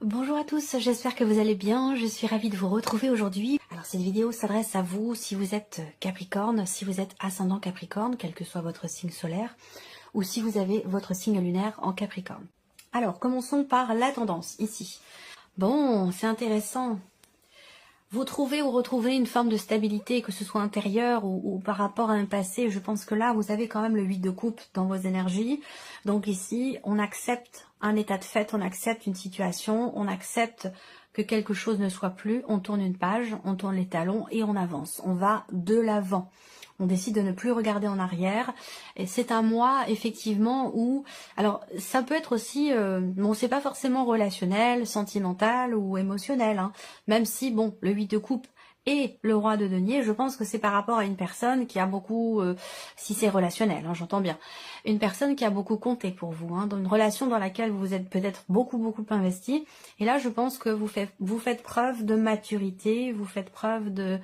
Bonjour à tous, j'espère que vous allez bien, je suis ravie de vous retrouver aujourd'hui. Alors cette vidéo s'adresse à vous si vous êtes Capricorne, si vous êtes ascendant Capricorne, quel que soit votre signe solaire, ou si vous avez votre signe lunaire en Capricorne. Alors commençons par la tendance, ici. Bon, c'est intéressant. Vous trouvez ou retrouvez une forme de stabilité, que ce soit intérieure ou par rapport à un passé. Je pense que là, vous avez quand même le 8 de coupe dans vos énergies. Donc ici, on accepte un état de fait, on accepte une situation, on accepte que quelque chose ne soit plus. On tourne une page, on tourne les talons et on avance. On va de l'avant. On décide de ne plus regarder en arrière. Et c'est un mois, effectivement, où... Alors, ça peut être aussi... bon, c'est pas forcément relationnel, sentimental ou émotionnel. Hein, même si, bon, le 8 de coupe et le roi de denier, je pense que c'est par rapport à une personne qui a beaucoup... si c'est relationnel, hein, j'entends bien. Une personne qui a beaucoup compté pour vous. Hein, dans une relation dans laquelle vous êtes peut-être beaucoup investi. Et là, je pense que vous faites preuve de maturité, vous faites preuve de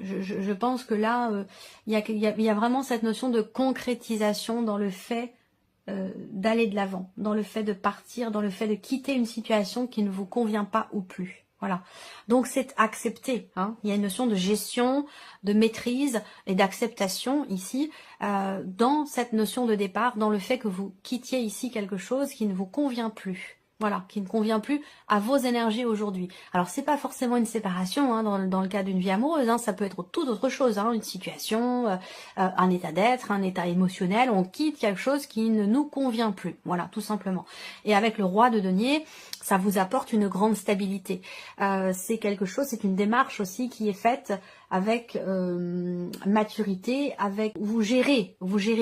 je pense que là, il y a vraiment cette notion de concrétisation dans le fait d'aller de l'avant, dans le fait de partir, dans le fait de quitter une situation qui ne vous convient pas ou plus. Voilà. Donc c'est accepté. Hein. Il y a une notion de gestion, de maîtrise et d'acceptation ici, dans cette notion de départ, dans le fait que vous quittiez ici quelque chose qui ne vous convient plus. Voilà, qui ne convient plus à vos énergies aujourd'hui. Alors, c'est pas forcément une séparation hein, dans le cas d'une vie amoureuse, hein, ça peut être tout autre chose, hein, une situation, un état d'être, un état émotionnel, on quitte quelque chose qui ne nous convient plus, voilà, tout simplement. Et avec le roi de denier, ça vous apporte une grande stabilité. C'est quelque chose, c'est une démarche aussi qui est faite avec maturité, avec vous gérez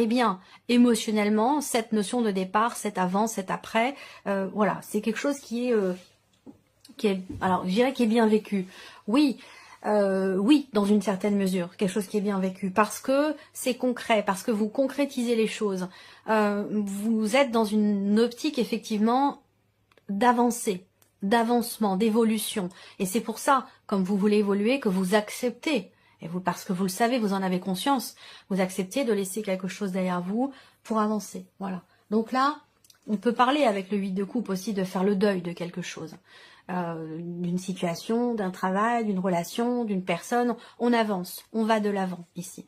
bien émotionnellement cette notion de départ, cet avant, cet après. Voilà, c'est quelque chose qui est, alors je dirais qui est bien vécu. Oui. Oui, dans une certaine mesure, quelque chose qui est bien vécu, parce que c'est concret, parce que vous concrétisez les choses. Vous êtes dans une optique effectivement d'avancer, d'avancement, d'évolution. Et c'est pour ça, comme vous voulez évoluer, que vous acceptez, et vous, parce que vous le savez, vous en avez conscience, vous acceptez de laisser quelque chose derrière vous pour avancer. Voilà. Donc là, on peut parler avec le 8 de coupe aussi de faire le deuil de quelque chose. D'une situation, d'un travail, d'une relation, d'une personne. On avance, on va de l'avant ici.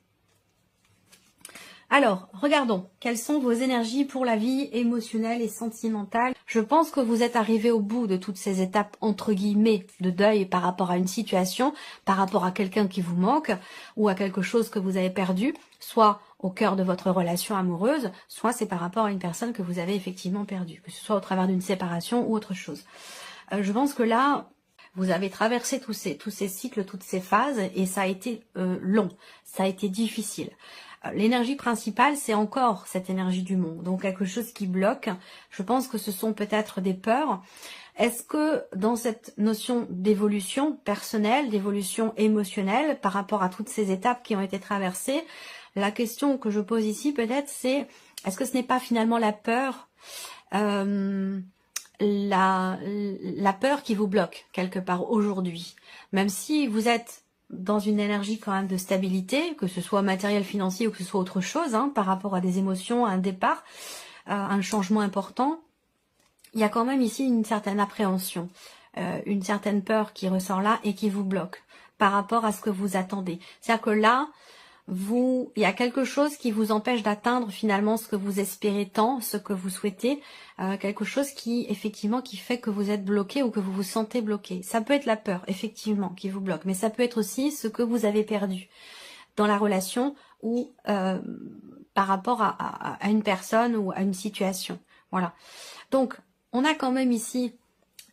Alors, regardons, quelles sont vos énergies pour la vie émotionnelle et sentimentale? Je pense que vous êtes arrivé au bout de toutes ces étapes, entre guillemets, de deuil par rapport à une situation, par rapport à quelqu'un qui vous manque, ou à quelque chose que vous avez perdu, soit au cœur de votre relation amoureuse, soit c'est par rapport à une personne que vous avez effectivement perdue, que ce soit au travers d'une séparation ou autre chose. Je pense que là, vous avez traversé tous ces cycles, toutes ces phases, et ça a été long, ça a été difficile. L'énergie principale, c'est encore cette énergie du monde, donc quelque chose qui bloque. Je pense que ce sont peut-être des peurs. Est-ce que dans cette notion d'évolution personnelle, d'évolution émotionnelle, par rapport à toutes ces étapes qui ont été traversées, la question que je pose ici peut-être c'est, est-ce que ce n'est pas finalement la peur la peur qui vous bloque quelque part aujourd'hui, même si vous êtes dans une énergie quand même de stabilité, que ce soit matériel, financier ou que ce soit autre chose, hein, par rapport à des émotions, à un départ, un changement important, il y a quand même ici une certaine appréhension, une certaine peur qui ressort là et qui vous bloque par rapport à ce que vous attendez. C'est-à-dire que là, il y a quelque chose qui vous empêche d'atteindre finalement ce que vous espérez tant, ce que vous souhaitez, quelque chose qui effectivement qui fait que vous êtes bloqué ou que vous vous sentez bloqué. Ça peut être la peur effectivement qui vous bloque, mais ça peut être aussi ce que vous avez perdu dans la relation ou par rapport à une personne ou à une situation. Voilà. Donc on a quand même ici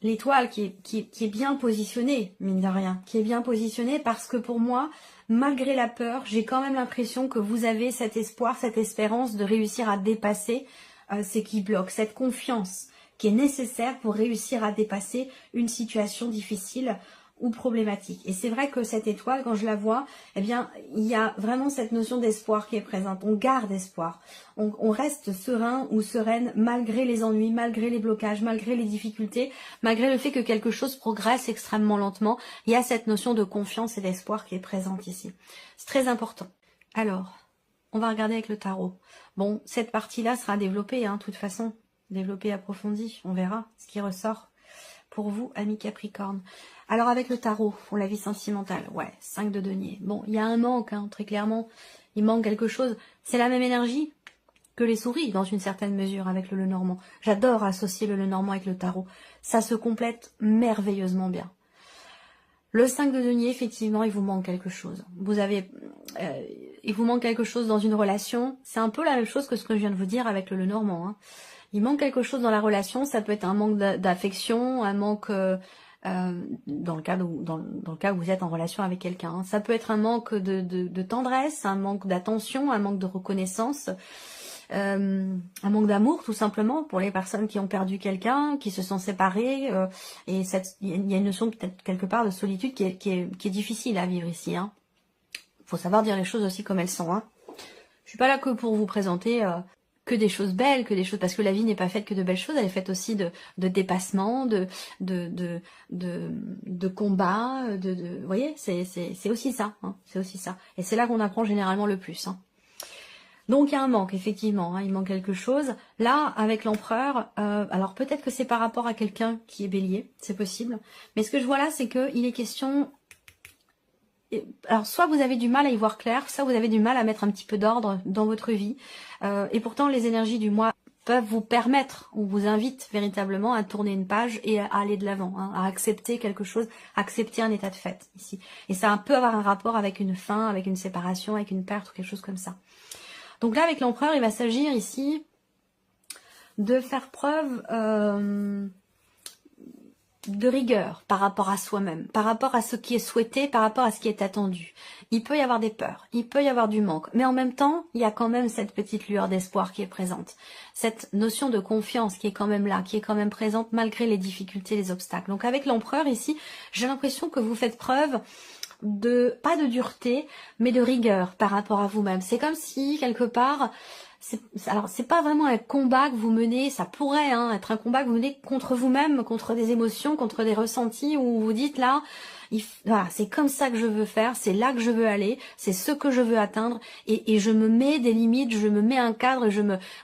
l'étoile qui est bien positionnée, mine de rien, qui est bien positionnée parce que pour moi, malgré la peur, j'ai quand même l'impression que vous avez cet espoir, cette espérance de réussir à dépasser ce qui bloque, cette confiance qui est nécessaire pour réussir à dépasser une situation difficile ou problématique. Et c'est vrai que cette étoile, quand je la vois, eh bien, il y a vraiment cette notion d'espoir qui est présente. On garde espoir. On reste serein ou sereine malgré les ennuis, malgré les blocages, malgré les difficultés, malgré le fait que quelque chose progresse extrêmement lentement. Il y a cette notion de confiance et d'espoir qui est présente ici. C'est très important. Alors, on va regarder avec le tarot. Bon, cette partie-là sera développée, hein, de toute façon. développé, approfondi. On verra ce qui ressort pour vous, amis Capricorne. Alors avec le tarot, pour la vie sentimentale, ouais, 5 de denier. Bon, il y a un manque, hein, très clairement. Il manque quelque chose. C'est la même énergie que les souris, dans une certaine mesure, avec le Lenormand. J'adore associer le Lenormand avec le tarot. Ça se complète merveilleusement bien. Le 5 de denier, effectivement, il vous manque quelque chose. Il vous manque quelque chose dans une relation. C'est un peu la même chose que ce que je viens de vous dire avec le Lenormand. Hein. Il manque quelque chose dans la relation. Ça peut être un manque d'affection, un manque dans le cas où vous êtes en relation avec quelqu'un. Hein. Ça peut être un manque de tendresse, un manque d'attention, un manque de reconnaissance. Un manque d'amour tout simplement pour les personnes qui ont perdu quelqu'un, qui se sont séparées, et il y a une notion peut-être quelque part de solitude qui est difficile à vivre ici. Hein. Faut savoir dire les choses aussi comme elles sont. Hein. Je suis pas là que pour vous présenter que des choses belles, parce que la vie n'est pas faite que de belles choses, elle est faite aussi de dépassements, de combats, vous voyez, c'est aussi ça, hein, c'est aussi ça. Et c'est là qu'on apprend généralement le plus. Hein. Donc il y a un manque, effectivement, hein, il manque quelque chose. Là, avec l'empereur, alors peut-être que c'est par rapport à quelqu'un qui est bélier, c'est possible. Mais ce que je vois là, c'est qu'il est question... Alors soit vous avez du mal à y voir clair, soit vous avez du mal à mettre un petit peu d'ordre dans votre vie. Et pourtant, les énergies du mois peuvent vous permettre, ou vous invitent véritablement à tourner une page et à aller de l'avant, hein, à accepter quelque chose, accepter un état de fait ici. Et ça peut avoir un rapport avec une fin, avec une séparation, avec une perte ou quelque chose comme ça. Donc là, avec l'empereur, il va s'agir ici de faire preuve de rigueur par rapport à soi-même, par rapport à ce qui est souhaité, par rapport à ce qui est attendu. Il peut y avoir des peurs, il peut y avoir du manque, mais en même temps, il y a quand même cette petite lueur d'espoir qui est présente. Cette notion de confiance qui est quand même là, qui est quand même présente malgré les difficultés, les obstacles. Donc avec l'empereur ici, j'ai l'impression que vous faites preuve pas de dureté, mais de rigueur par rapport à vous-même. C'est comme si, quelque part, alors c'est pas vraiment un combat que vous menez, ça pourrait être un combat que vous menez contre vous-même, contre des émotions, contre des ressentis, où vous dites là, voilà, c'est comme ça que je veux faire, c'est là que je veux aller, c'est ce que je veux atteindre, et je me mets des limites, je me mets un cadre,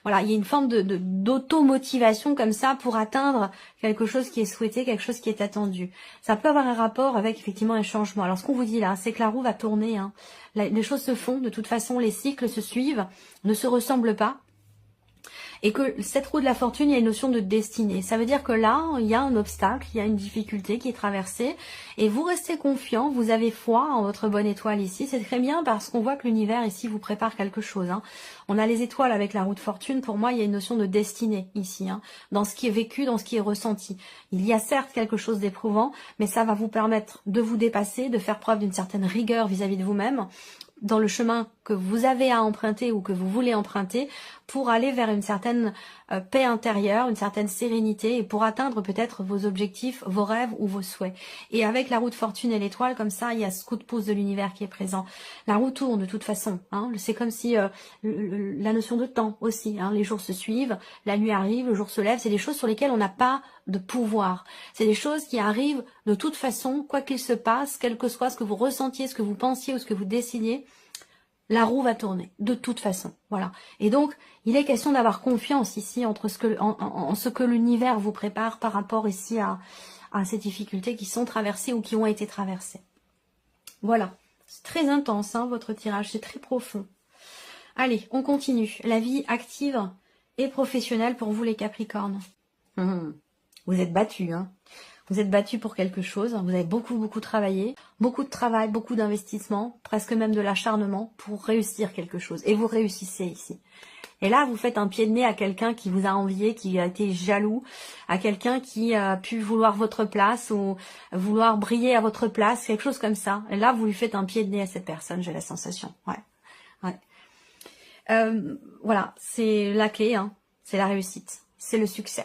voilà, il y a une forme d'auto-motivation comme ça pour atteindre quelque chose qui est souhaité, quelque chose qui est attendu. Ça peut avoir un rapport avec effectivement un changement. Alors ce qu'on vous dit là, c'est que la roue va tourner, hein. Les choses se font, de toute façon les cycles se suivent, ne se ressemblent pas. Et que cette roue de la fortune, il y a une notion de destinée. Ça veut dire que là, il y a un obstacle, il y a une difficulté qui est traversée. Et vous restez confiant, vous avez foi en votre bonne étoile ici. C'est très bien parce qu'on voit que l'univers ici vous prépare quelque chose. Hein. On a les étoiles avec la roue de fortune. Pour moi, il y a une notion de destinée ici. Hein, dans ce qui est vécu, dans ce qui est ressenti. Il y a certes quelque chose d'éprouvant, mais ça va vous permettre de vous dépasser, de faire preuve d'une certaine rigueur vis-à-vis de vous-même, dans le chemin que vous avez à emprunter ou que vous voulez emprunter pour aller vers une certaine paix intérieure, une certaine sérénité et pour atteindre peut-être vos objectifs, vos rêves ou vos souhaits. Et avec la roue de fortune et l'étoile, comme ça, il y a ce coup de pouce de l'univers qui est présent. La roue tourne de toute façon. Hein, c'est comme si la notion de temps aussi. Hein, les jours se suivent, la nuit arrive, le jour se lève. C'est des choses sur lesquelles on n'a pas de pouvoir. C'est des choses qui arrivent de toute façon, quoi qu'il se passe, quel que soit ce que vous ressentiez, ce que vous pensiez ou ce que vous décidiez, la roue va tourner, de toute façon. Voilà. Et donc, il est question d'avoir confiance ici entre en ce que l'univers vous prépare par rapport ici à ces difficultés qui sont traversées ou qui ont été traversées. Voilà. C'est très intense, hein, votre tirage, c'est très profond. Allez, on continue. La vie active et professionnelle pour vous les Capricornes. Vous êtes battus, hein. Vous êtes battus pour quelque chose, vous avez beaucoup travaillé, beaucoup de travail, beaucoup d'investissement, presque même de l'acharnement pour réussir quelque chose. Et vous réussissez ici. Et là, vous faites un pied de nez à quelqu'un qui vous a envié, qui a été jaloux, à quelqu'un qui a pu vouloir votre place ou vouloir briller à votre place, quelque chose comme ça. Et là, vous lui faites un pied de nez à cette personne, j'ai la sensation. Ouais. Voilà, c'est la clé, hein. C'est la réussite, c'est le succès.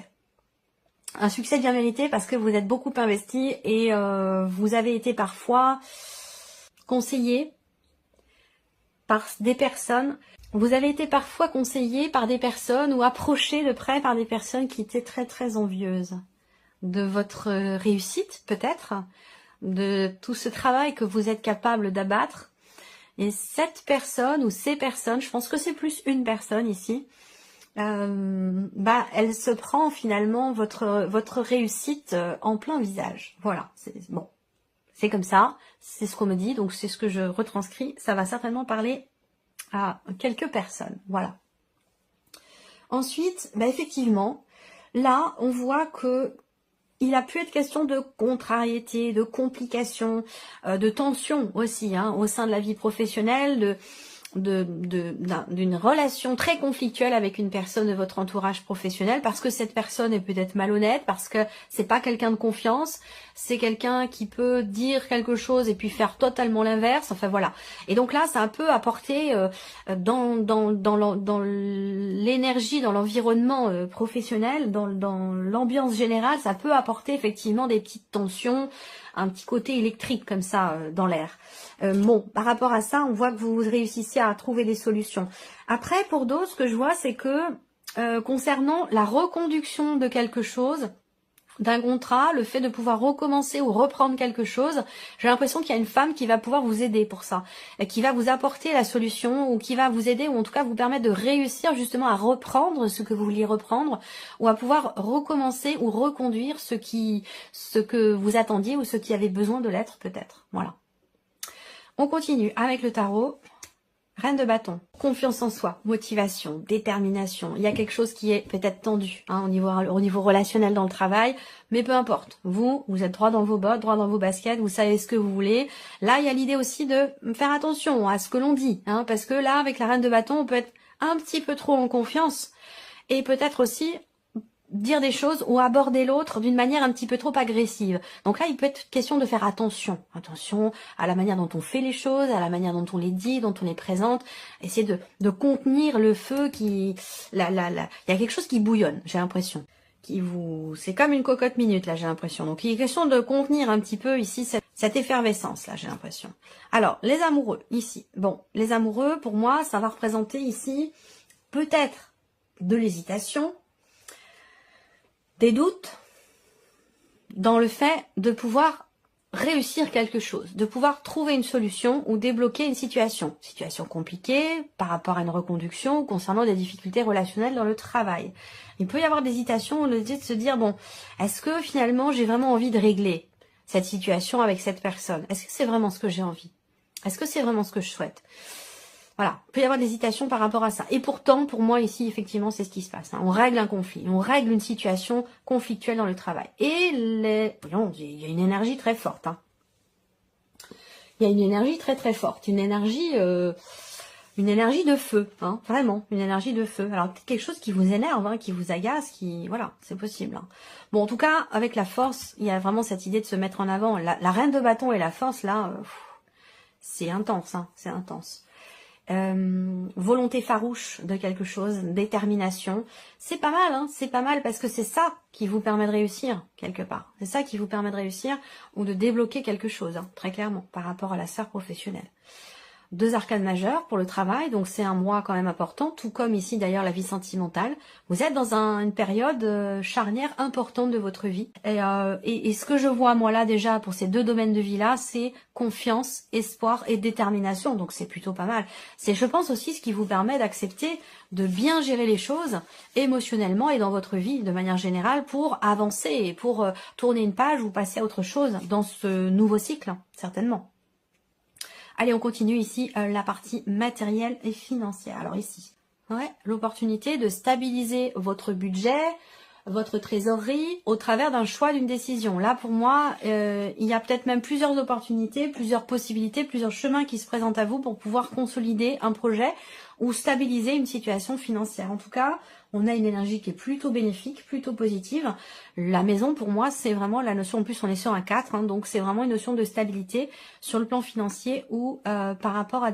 Un succès bien mérité parce que vous êtes beaucoup investi et vous avez été parfois conseillé par des personnes. Vous avez été parfois conseillé par des personnes ou approché de près par des personnes qui étaient très envieuses de votre réussite peut-être, de tout ce travail que vous êtes capable d'abattre. Et cette personne ou ces personnes, je pense que c'est plus une personne ici, elle se prend finalement votre réussite en plein visage. Voilà, c'est bon, c'est comme ça, c'est ce qu'on me dit, donc c'est ce que je retranscris. Ça va certainement parler à quelques personnes. Voilà. Ensuite, effectivement, là, on voit que il a pu être question de contrariété, de complications, de tension aussi au sein de la vie professionnelle, d'une relation très conflictuelle avec une personne de votre entourage professionnel, parce que cette personne est peut-être malhonnête, parce que c'est pas quelqu'un de confiance, c'est quelqu'un qui peut dire quelque chose et puis faire totalement l'inverse, enfin voilà. Et donc là, ça a un peu apporté dans l'énergie, dans l'environnement professionnel, dans l'ambiance générale, ça peut apporter effectivement des petites tensions, un petit côté électrique comme ça dans l'air. Bon, par rapport à ça, on voit que vous réussissez à trouver des solutions. Après, pour d'autres, ce que je vois, c'est que concernant la reconduction de quelque chose, d'un contrat, le fait de pouvoir recommencer ou reprendre quelque chose, j'ai l'impression qu'il y a une femme qui va pouvoir vous aider pour ça, et qui va vous apporter la solution, ou qui va vous aider, ou en tout cas vous permettre de réussir justement à reprendre ce que vous vouliez reprendre, ou à pouvoir recommencer ou reconduire ce que vous attendiez, ou ce qui avait besoin de l'être peut-être. Voilà. On continue avec le tarot. Reine de bâton, confiance en soi, motivation, détermination. Il y a quelque chose qui est peut-être tendu au niveau relationnel dans le travail, mais peu importe. Vous êtes droit dans vos bottes, droit dans vos baskets, vous savez ce que vous voulez. Là, il y a l'idée aussi de faire attention à ce que l'on dit, parce que là, avec la reine de bâton, on peut être un petit peu trop en confiance et peut-être aussi dire des choses ou aborder l'autre d'une manière un petit peu trop agressive. Donc là, il peut être question de faire attention. Attention à la manière dont on fait les choses, à la manière dont on les dit, dont on les présente. Essayer de contenir le feu qui... Il y a quelque chose qui bouillonne, j'ai l'impression. C'est comme une cocotte minute, là, j'ai l'impression. Donc, il est question de contenir un petit peu ici cette effervescence, là, j'ai l'impression. Alors, les amoureux, ici. Bon, les amoureux, pour moi, ça va représenter ici peut-être de l'hésitation, des doutes dans le fait de pouvoir réussir quelque chose, de pouvoir trouver une solution ou débloquer une situation. Situation compliquée par rapport à une reconduction ou concernant des difficultés relationnelles dans le travail. Il peut y avoir des hésitations, de se dire, bon, est-ce que finalement j'ai vraiment envie de régler cette situation avec cette personne? Est-ce que c'est vraiment ce que j'ai envie? Est-ce que c'est vraiment ce que je souhaite? Voilà, il peut y avoir des hésitations par rapport à ça. Et pourtant, pour moi, ici, effectivement, c'est ce qui se passe. On règle un conflit, on règle une situation conflictuelle dans le travail. Et voyons, il y a une énergie très forte. Il y a une énergie très très forte, une énergie de feu, vraiment, une énergie de feu. Alors, peut-être quelque chose qui vous énerve, qui vous agace, voilà, c'est possible. Bon, en tout cas, avec la force, il y a vraiment cette idée de se mettre en avant. La reine de bâton et la force, là, c'est intense, c'est intense. Volonté farouche de quelque chose, détermination, c'est pas mal, parce que c'est ça qui vous permet de réussir quelque part, c'est ça qui vous permet de réussir ou de débloquer quelque chose, très clairement, par rapport à la sphère professionnelle. 2 arcanes majeures pour le travail, donc c'est un mois quand même important, tout comme ici d'ailleurs la vie sentimentale. Vous êtes dans une période charnière importante de votre vie. Et ce que je vois moi là déjà pour ces 2 domaines de vie là, c'est confiance, espoir et détermination, donc c'est plutôt pas mal. C'est, je pense aussi, ce qui vous permet d'accepter de bien gérer les choses émotionnellement et dans votre vie de manière générale pour avancer et pour tourner une page ou passer à autre chose dans ce nouveau cycle, certainement. Allez, on continue ici la partie matérielle et financière. Alors ici, l'opportunité de stabiliser votre budget, votre trésorerie au travers d'un choix, d'une décision. Là, pour moi, il y a peut-être même plusieurs opportunités, plusieurs possibilités, plusieurs chemins qui se présentent à vous pour pouvoir consolider un projet ou stabiliser une situation financière. En tout cas, on a une énergie qui est plutôt bénéfique, plutôt positive. La maison, pour moi, c'est vraiment la notion, en plus on est sur un 4, donc c'est vraiment une notion de stabilité sur le plan financier ou par rapport à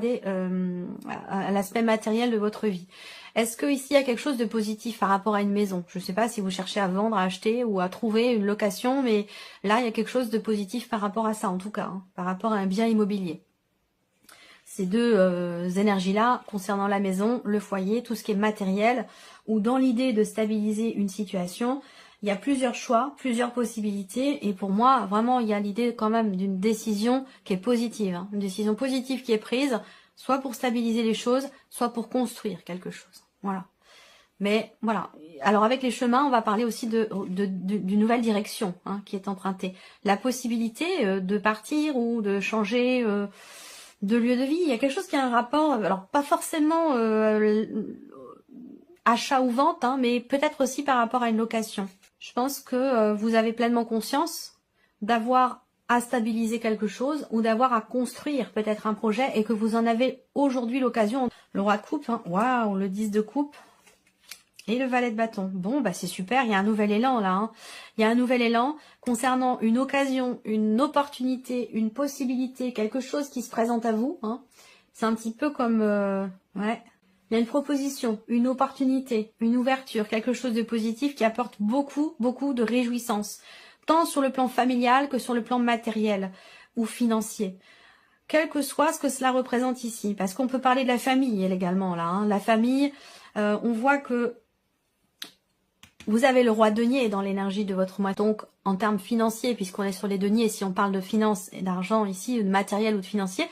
l'aspect matériel de votre vie. Est-ce que ici il y a quelque chose de positif par rapport à une maison? Je ne sais pas si vous cherchez à vendre, à acheter ou à trouver une location, mais là il y a quelque chose de positif par rapport à ça, en tout cas, par rapport à un bien immobilier. Ces 2 énergies-là, concernant la maison, le foyer, tout ce qui est matériel, ou dans l'idée de stabiliser une situation, il y a plusieurs choix, plusieurs possibilités, et pour moi, vraiment, il y a l'idée quand même d'une décision qui est positive, une décision positive qui est prise, soit pour stabiliser les choses, soit pour construire quelque chose. Voilà. Mais voilà. Alors avec les chemins, on va parler aussi d'une nouvelle direction hein, qui est empruntée. La possibilité de partir ou de changer de lieu de vie. Il y a quelque chose qui a un rapport, alors pas forcément achat ou vente, hein, mais peut-être aussi par rapport à une location. Je pense que vous avez pleinement conscience d'avoir à stabiliser quelque chose ou d'avoir à construire peut-être un projet et que vous en avez aujourd'hui l'occasion. Le roi de coupe, hein, waouh, le 10 de coupe et le valet de bâton. Bon, bah c'est super, il y a un nouvel élan là. Hein. Il y a un nouvel élan concernant une occasion, une opportunité, une possibilité, quelque chose qui se présente à vous. Hein. C'est un petit peu comme... ouais. Il y a une proposition, une opportunité, une ouverture, quelque chose de positif qui apporte beaucoup, beaucoup de réjouissance. Tant sur le plan familial que sur le plan matériel ou financier. Quel que soit ce que cela représente ici. Parce qu'on peut parler de la famille également là. Hein. La famille, on voit que vous avez le roi denier dans l'énergie de votre mois. Donc, en termes financiers, puisqu'on est sur les deniers, si on parle de finances et d'argent ici, de matériel ou de financier,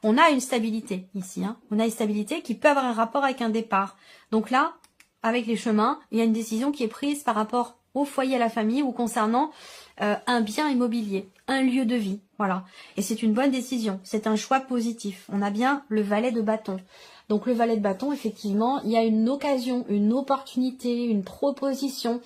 on a une stabilité ici. Hein. On a une stabilité qui peut avoir un rapport avec un départ. Donc là, avec les chemins, il y a une décision qui est prise par rapport au foyer, à la famille ou concernant un bien immobilier, un lieu de vie. Voilà. Et c'est une bonne décision. C'est un choix positif. On a bien le valet de bâton. Donc le valet de bâton, effectivement, il y a une occasion, une opportunité, une proposition,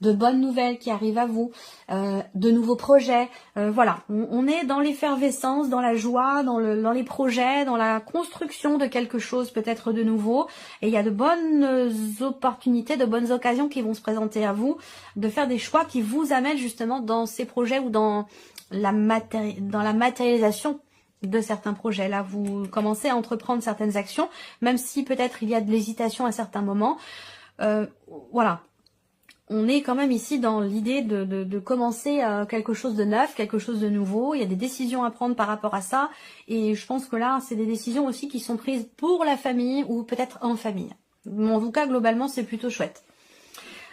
de bonnes nouvelles qui arrivent à vous, de nouveaux projets. Voilà, on est dans l'effervescence, dans la joie, dans les projets, dans la construction de quelque chose peut-être de nouveau. Et il y a de bonnes opportunités, de bonnes occasions qui vont se présenter à vous, de faire des choix qui vous amènent justement dans ces projets ou dans la matérialisation de certains projets. Là, vous commencez à entreprendre certaines actions, même si peut-être il y a de l'hésitation à certains moments. Voilà. On est quand même ici dans l'idée de commencer quelque chose de neuf, quelque chose de nouveau. Il y a des décisions à prendre par rapport à ça. Et je pense que là, c'est des décisions aussi qui sont prises pour la famille ou peut-être en famille. Mais en tout cas, globalement, c'est plutôt chouette.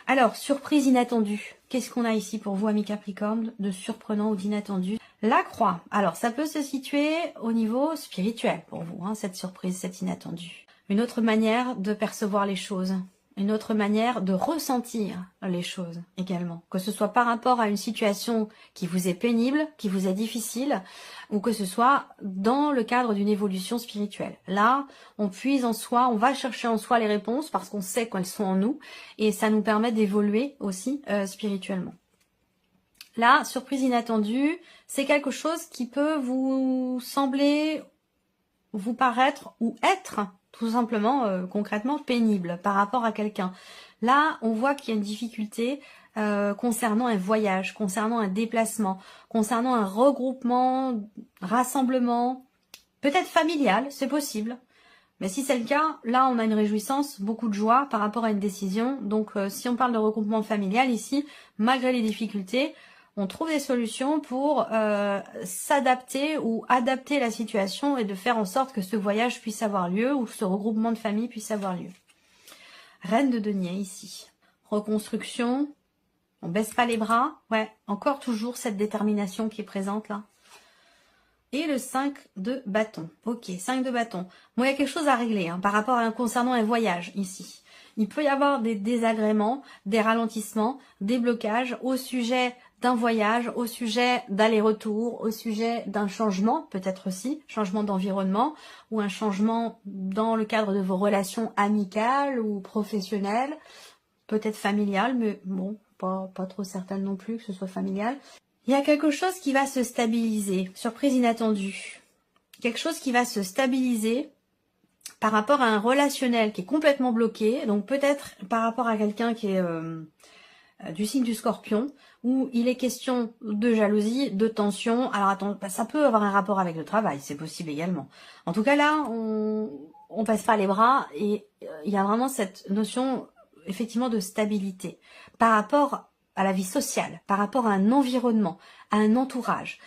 Alors, surprise inattendue. Qu'est-ce qu'on a ici pour vous, amis Capricorne, de surprenant ou d'inattendu? La croix. Alors, ça peut se situer au niveau spirituel pour vous, hein, cette surprise, cet inattendu. Une autre manière de percevoir les choses. Une autre manière de ressentir les choses également. Que ce soit par rapport à une situation qui vous est pénible, qui vous est difficile, ou que ce soit dans le cadre d'une évolution spirituelle. Là, on puise en soi, on va chercher en soi les réponses parce qu'on sait qu'elles sont en nous et ça nous permet d'évoluer aussi spirituellement. Là, surprise inattendue, c'est quelque chose qui peut vous sembler, vous paraître ou être tout simplement, concrètement, pénible par rapport à quelqu'un. Là, on voit qu'il y a une difficulté concernant un voyage, concernant un déplacement, concernant un regroupement, rassemblement, peut-être familial, c'est possible. Mais si c'est le cas, là, on a une réjouissance, beaucoup de joie par rapport à une décision. Donc, si on parle de regroupement familial ici, malgré les difficultés, on trouve des solutions pour s'adapter ou adapter la situation et de faire en sorte que ce voyage puisse avoir lieu ou ce regroupement de famille puisse avoir lieu. Reine de denier ici. Reconstruction. On baisse pas les bras. Ouais, encore toujours cette détermination qui est présente là. Et le 5 de bâton. Ok, 5 de bâton. Bon, il y a quelque chose à régler hein, par rapport à concernant un voyage ici. Il peut y avoir des désagréments, des ralentissements, des blocages au sujet d'un voyage, au sujet d'aller-retour, au sujet d'un changement, peut-être aussi, changement d'environnement, ou un changement dans le cadre de vos relations amicales ou professionnelles, peut-être familiales, mais bon, pas trop certaine non plus que ce soit familial. Il y a quelque chose qui va se stabiliser, surprise inattendue. Quelque chose qui va se stabiliser par rapport à un relationnel qui est complètement bloqué, donc peut-être par rapport à quelqu'un qui est du signe du Scorpion, où il est question de jalousie, de tension. Alors attends, ça peut avoir un rapport avec le travail, c'est possible également. En tout cas là, on passe pas les bras et il y a vraiment cette notion effectivement de stabilité par rapport à la vie sociale, par rapport à un environnement, à un entourage.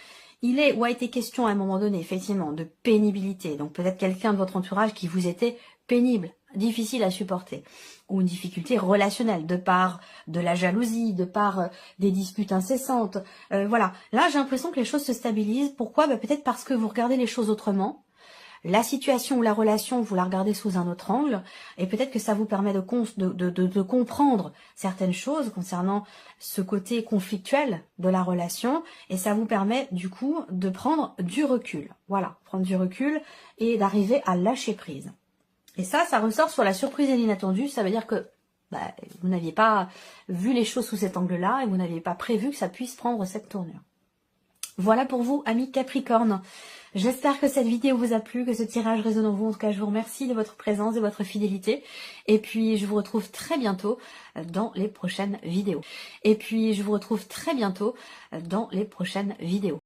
Il est ou a été question à un moment donné, effectivement, de pénibilité. Donc peut-être quelqu'un de votre entourage qui vous était pénible, difficile à supporter, ou une difficulté relationnelle, de par de la jalousie, de par des disputes incessantes. Voilà. Là, j'ai l'impression que les choses se stabilisent. Pourquoi? Peut-être parce que vous regardez les choses autrement. la situation ou la relation, vous la regardez sous un autre angle, et peut-être que ça vous permet de comprendre certaines choses concernant ce côté conflictuel de la relation, et ça vous permet du coup de prendre du recul. Voilà, prendre du recul et d'arriver à lâcher prise. Et ça ressort sur la surprise et l'inattendu, ça veut dire que vous n'aviez pas vu les choses sous cet angle-là, et vous n'aviez pas prévu que ça puisse prendre cette tournure. Voilà pour vous, amis Capricorne. J'espère que cette vidéo vous a plu, que ce tirage résonne en vous. En tout cas, je vous remercie de votre présence, de votre fidélité. Et puis, je vous retrouve très bientôt dans les prochaines vidéos.